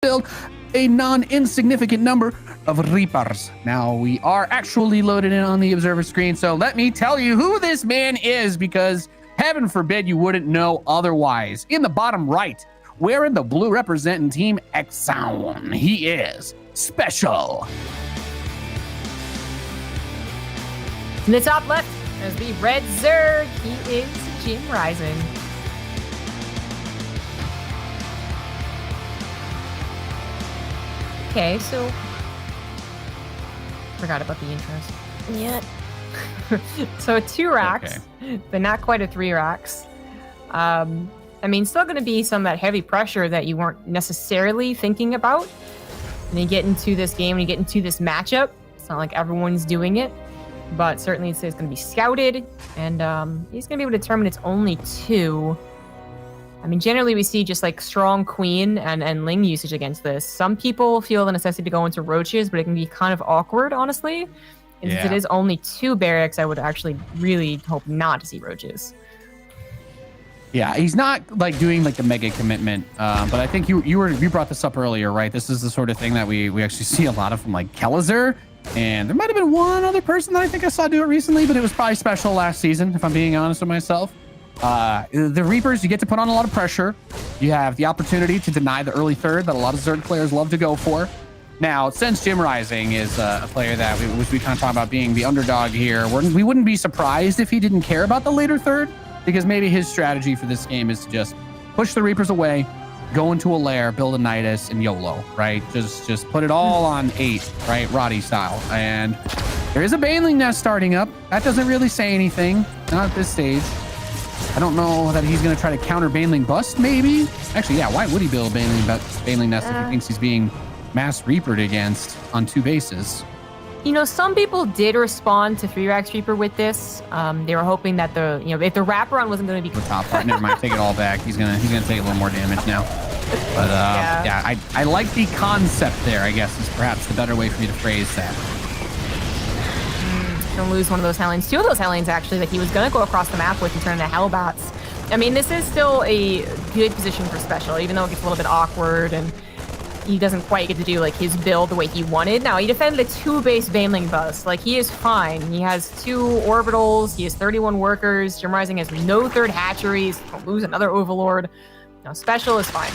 build a non-insignificant number of Reapers. Now we are actually loaded in on the observer screen, so let me tell you who this man is, because heaven forbid you wouldn't know otherwise. In the bottom right, wearing the blue representing Team Exxon, he is SpeCial. In the top left, there's the red Zerg. He is JimRising. Okay, so forgot about the intros. Yeah. So 2 racks, but not quite a 3 racks. I mean, still going to be some of that heavy pressure that you weren't necessarily thinking about. When you get into this game, when you get into this matchup, it's not like everyone's doing it, but certainly it's going to be scouted, and he's going to be able to determine it's only 2. I mean, generally we see just like strong queen and Ling usage against this. Some people feel the necessity to go into roaches, but it can be kind of awkward, honestly. And since it is only 2 barracks, I would actually really hope not to see roaches. Yeah, he's not like doing like the mega commitment, but I think you brought this up earlier, right? This is the sort of thing that we actually see a lot of from like Kellizer, and there might have been one other person that I think I saw do it recently, but it was probably SpeCial last season, if I'm being honest with myself. The Reapers, you get to put on a lot of pressure. You have the opportunity to deny the early third that a lot of Zerg players love to go for. Now, since JimRising is a player that we kind of talk about being the underdog here, we wouldn't be surprised if he didn't care about the later third, because maybe his strategy for this game is to just push the Reapers away, go into a lair, build a Nidus, and YOLO, right? Just put it all on 8, right? Roddy style. And there is a Baneling nest starting up. That doesn't really say anything, not at this stage. I don't know that he's going to try to counter Baneling bust, maybe. Actually, yeah, why would he build Baneling nest if he thinks he's being mass Reapered against on 2 bases? You know, some people did respond to 3-Racks Reaper with this. They were hoping that if the wraparound wasn't going to be the top part, never mind, take it all back. He's gonna take a little more damage now. But yeah, I like the concept there, I guess, is perhaps the better way for me to phrase that. Gonna lose one of those Hellions. 2 of those Hellions, actually, that he was gonna go across the map with and turn into Hellbats. I mean, this is still a good position for SpeCial, even though it gets a little bit awkward and he doesn't quite get to do like his build the way he wanted. Now, he defended a 2-base Baneling bust. Like, he is fine. He has 2 orbitals. He has 31 workers. JimRising has no 3rd hatcheries. Don't lose another Overlord. No, SpeCial is fine.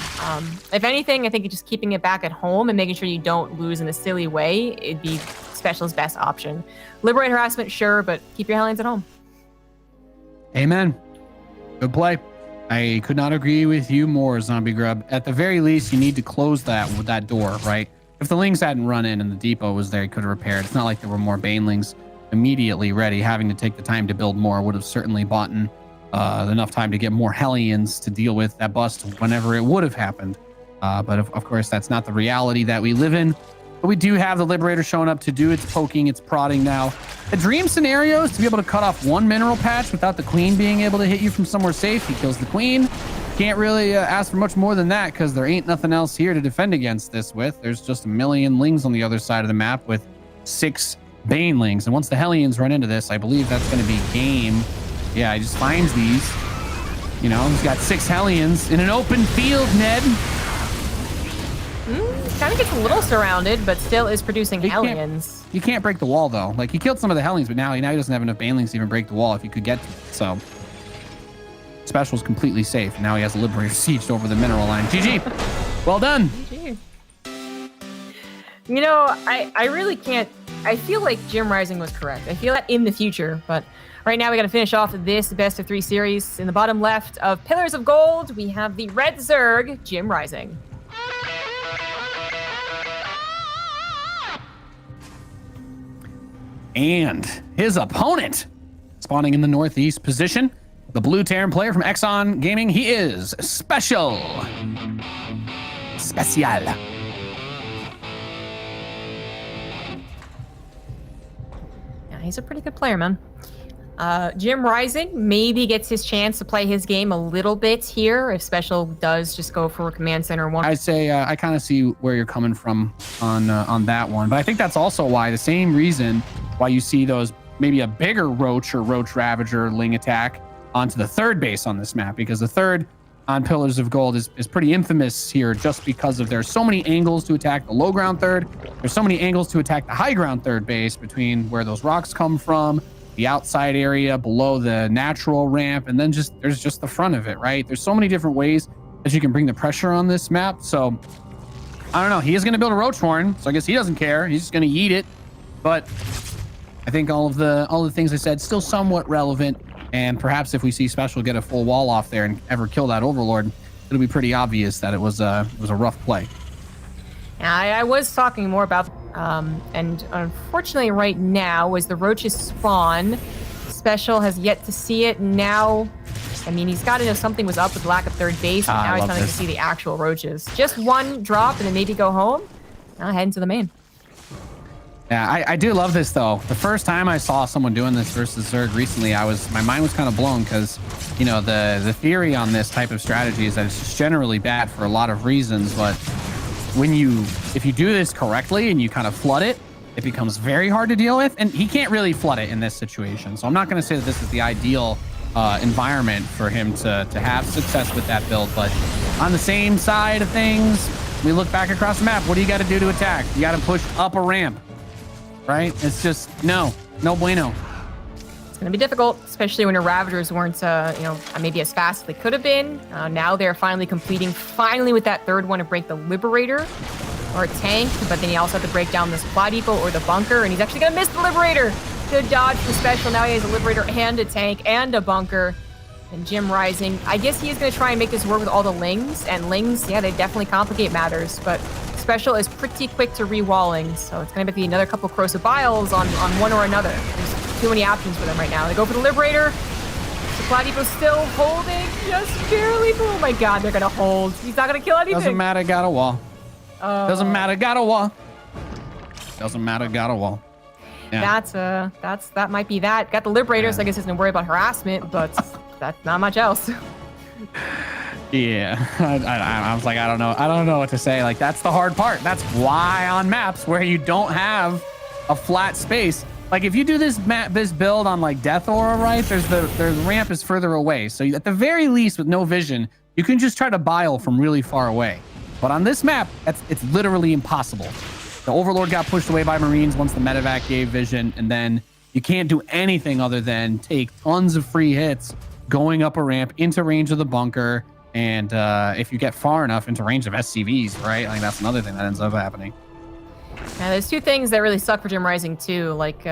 If anything, I think just keeping it back at home and making sure you don't lose in a silly way, it'd be SpeCial's best option. Liberate harassment, sure, but keep your Hellions at home. Amen. Good play. I could not agree with you more, Zombie Grub. At the very least, you need to close that door, right? If the Lings hadn't run in and the depot was there, you could have repaired. It's not like there were more Banelings immediately ready. Having to take the time to build more would have certainly bought enough time to get more Hellions to deal with that bust whenever it would have happened. But of course, that's not the reality that we live in. But we do have the Liberator showing up to do its poking, its prodding now. The dream scenario is to be able to cut off 1 mineral patch without the Queen being able to hit you from somewhere safe. He kills the Queen. Can't really ask for much more than that, because there ain't nothing else here to defend against this with. There's just a million Lings on the other side of the map with 6 Banelings. And once the Hellions run into this, I believe that's going to be game. Yeah, he just finds these. You know, he's got 6 Hellions in an open field, Ned. Kind of gets a little surrounded, but still is producing Hellions. You can't break the wall, though. Like, he killed some of the Hellions, but now he doesn't have enough Banelings to even break the wall if you could get to it. So, SpeCial's completely safe. Now he has a Liberator sieged over the mineral line. GG. Well done. GG. You know, I really can't. I feel like JimRising was correct. I feel that in the future, but right now we got to finish off this best of 3 series. In the bottom left of Pillars of Gold, we have the red Zerg, JimRising. And his opponent, spawning in the northeast position, the blue Terran player from Exxon Gaming, he is SpeCial. SpeCial. Yeah, he's a pretty good player, man. JimRising maybe gets his chance to play his game a little bit here if SpeCial does just go for a command center one. I'd say I kind of see where you're coming from on that one, but I think that's also why the same reason why you see those maybe a bigger Roach or Roach Ravager Ling attack onto the 3rd base on this map, because the 3rd on Pillars of Gold is pretty infamous here, just because of there's so many angles to attack the low ground third. There's so many angles to attack the high ground third base between where those rocks come from, the outside area below the natural ramp, and then there's just the front of it, right? There's so many different ways that you can bring the pressure on this map. So I don't know. He is going to build a Roach Horn, so I guess he doesn't care. He's just going to eat it. But I think all of the things I said still somewhat relevant. And perhaps if we see SpeCial get a full wall off there and ever kill that Overlord, it'll be pretty obvious that it was a rough play. Yeah, I was talking more about, and unfortunately right now, as the roaches spawn, SpeCial has yet to see it. Now, I mean, he's got to know something was up with lack of third base, but now he's trying to see the actual roaches. Just one drop and then maybe go home. Now head into the main. Yeah, I do love this though. The first time I saw someone doing this versus Zerg recently, my mind was kind of blown, because, you know, the theory on this type of strategy is that it's just generally bad for a lot of reasons. But if you do this correctly and you kind of flood it, it becomes very hard to deal with. And he can't really flood it in this situation. So I'm not going to say that this is the ideal environment for him to have success with that build. But on the same side of things, we look back across the map. What do you got to do to attack? You got to push up a ramp. Right? It's just no bueno. It's going to be difficult, especially when the Ravagers weren't, maybe as fast as they could have been. Now they're finally completing, with that third one to break the Liberator or a tank, but then he also had to break down the supply depot or the bunker, and he's actually going to miss the Liberator. Good dodge for SpeCial. Now he has a Liberator and a tank and a bunker. And JimRising, I guess he is going to try and make this work with all the Lings, and Lings, yeah, they definitely complicate matters, but SpeCial is pretty quick to re-walling, so it's going to be another couple Corrosive Biles on one or another. There's too many options for them right now. They go for the Liberator. Supply Depot still holding, just barely. Oh my god, they're going to hold. He's not going to kill anything. Doesn't matter, got a wall. Doesn't matter, got a wall. Doesn't matter, got a wall. Yeah. That might be that. Got the Liberator, so I guess he doesn't worry about harassment, but that's not much else. Yeah, I was like, I don't know what to say. Like, that's the hard part. That's why on maps where you don't have a flat space, like if you do this build on like Death Aura, right? The ramp is further away, so at the very least, with no vision, you can just try to bile from really far away. But on this map, it's literally impossible. The Overlord got pushed away by Marines once the medevac gave vision, and then you can't do anything other than take tons of free hits going up a ramp into range of the bunker. And if you get far enough into range of SCVs, right? Like, that's another thing that ends up happening. Yeah, there's two things that really suck for JimRising too, like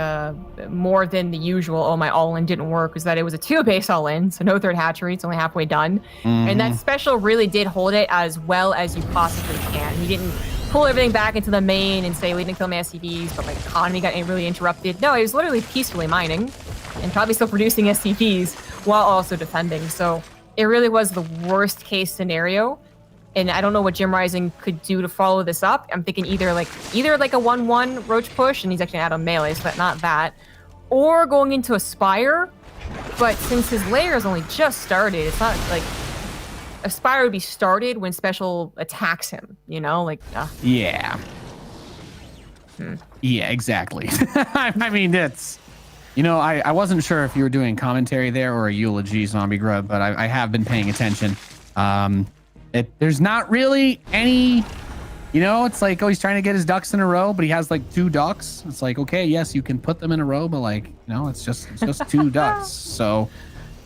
more than the usual, oh, my all-in didn't work, was that it was a 2-base all-in, so no third hatchery, it's only halfway done. And that SpeCial really did hold it as well as you possibly can. He didn't pull everything back into the main and say, we didn't kill my SCVs, but my economy got really interrupted. No, he was literally peacefully mining and probably still producing SCVs while also defending. So it really was the worst case scenario. And I don't know what JimRising could do to follow this up. I'm thinking either like a 1-1 Roach push, and he's actually out of melee, so not that. Or going into a Spire. But since his layer has only just started, it's not like a Spire would be started when SpeCial attacks him, you know? Like, yeah. Yeah, exactly. I mean, it's... You know, I wasn't sure if you were doing commentary there or a eulogy, Zombie Grub, but I have been paying attention. There's not really any, you know, it's like, oh, he's trying to get his ducks in a row, but he has like 2 ducks. It's like, okay, yes, you can put them in a row, but like, you know, it's just 2 ducks. So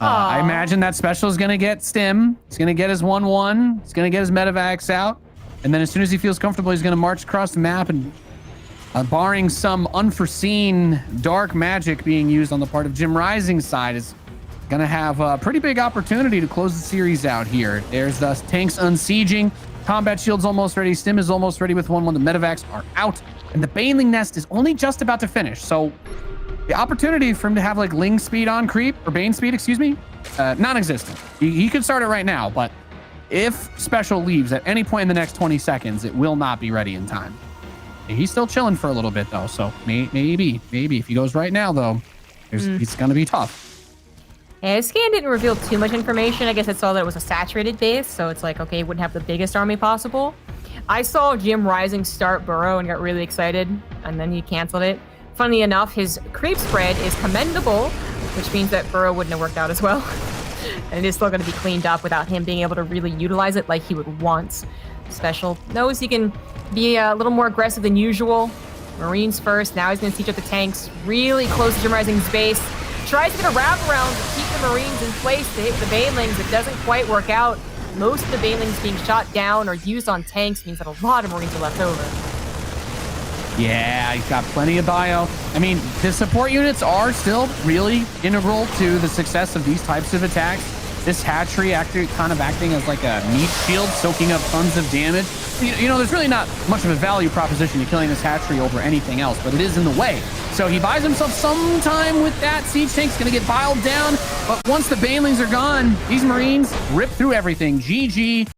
I imagine that SpeCial is going to get stim. He's going to get his 1-1. He's going to get his medevacs out. And then as soon as he feels comfortable, he's going to march across the map and... barring some unforeseen dark magic being used on the part of JimRising's side, is going to have a pretty big opportunity to close the series out here. There's the tanks unsieging. Combat shield's almost ready. Stim is almost ready with 1-1. The medevacs are out. And the Baneling Nest is only just about to finish. So the opportunity for him to have like Ling speed on creep, or Bane speed, excuse me, non-existent. He could start it right now, but if SpeCial leaves at any point in the next 20 seconds, it will not be ready in time. He's still chilling for a little bit, though, so maybe if he goes right now, though, it's going to be tough. Yeah, his scan didn't reveal too much information. I guess it saw that it was a saturated base, so it's like, okay, it wouldn't have the biggest army possible. I saw JimRising start Burrow and got really excited, and then he canceled it. Funny enough, his creep spread is commendable, which means that Burrow wouldn't have worked out as well. And it is still going to be cleaned up without him being able to really utilize it like he would want. SpeCial knows he can be a little more aggressive than usual. Marines first. Now he's going to siege up the tanks really close to JimRising's base. Tries to get a wraparound to keep the Marines in place to hit the Banelings. It doesn't quite work out. Most of the Banelings being shot down or used on tanks means that a lot of Marines are left over. Yeah, he's got plenty of bio. I mean, the support units are still really integral to the success of these types of attacks. This hatchery kind of acting as like a meat shield, soaking up tons of damage. You know, there's really not much of a value proposition to killing this hatchery over anything else, but it is in the way. So he buys himself some time with that. Siege tank's going to get piled down, but once the Banelings are gone, these Marines rip through everything. GG.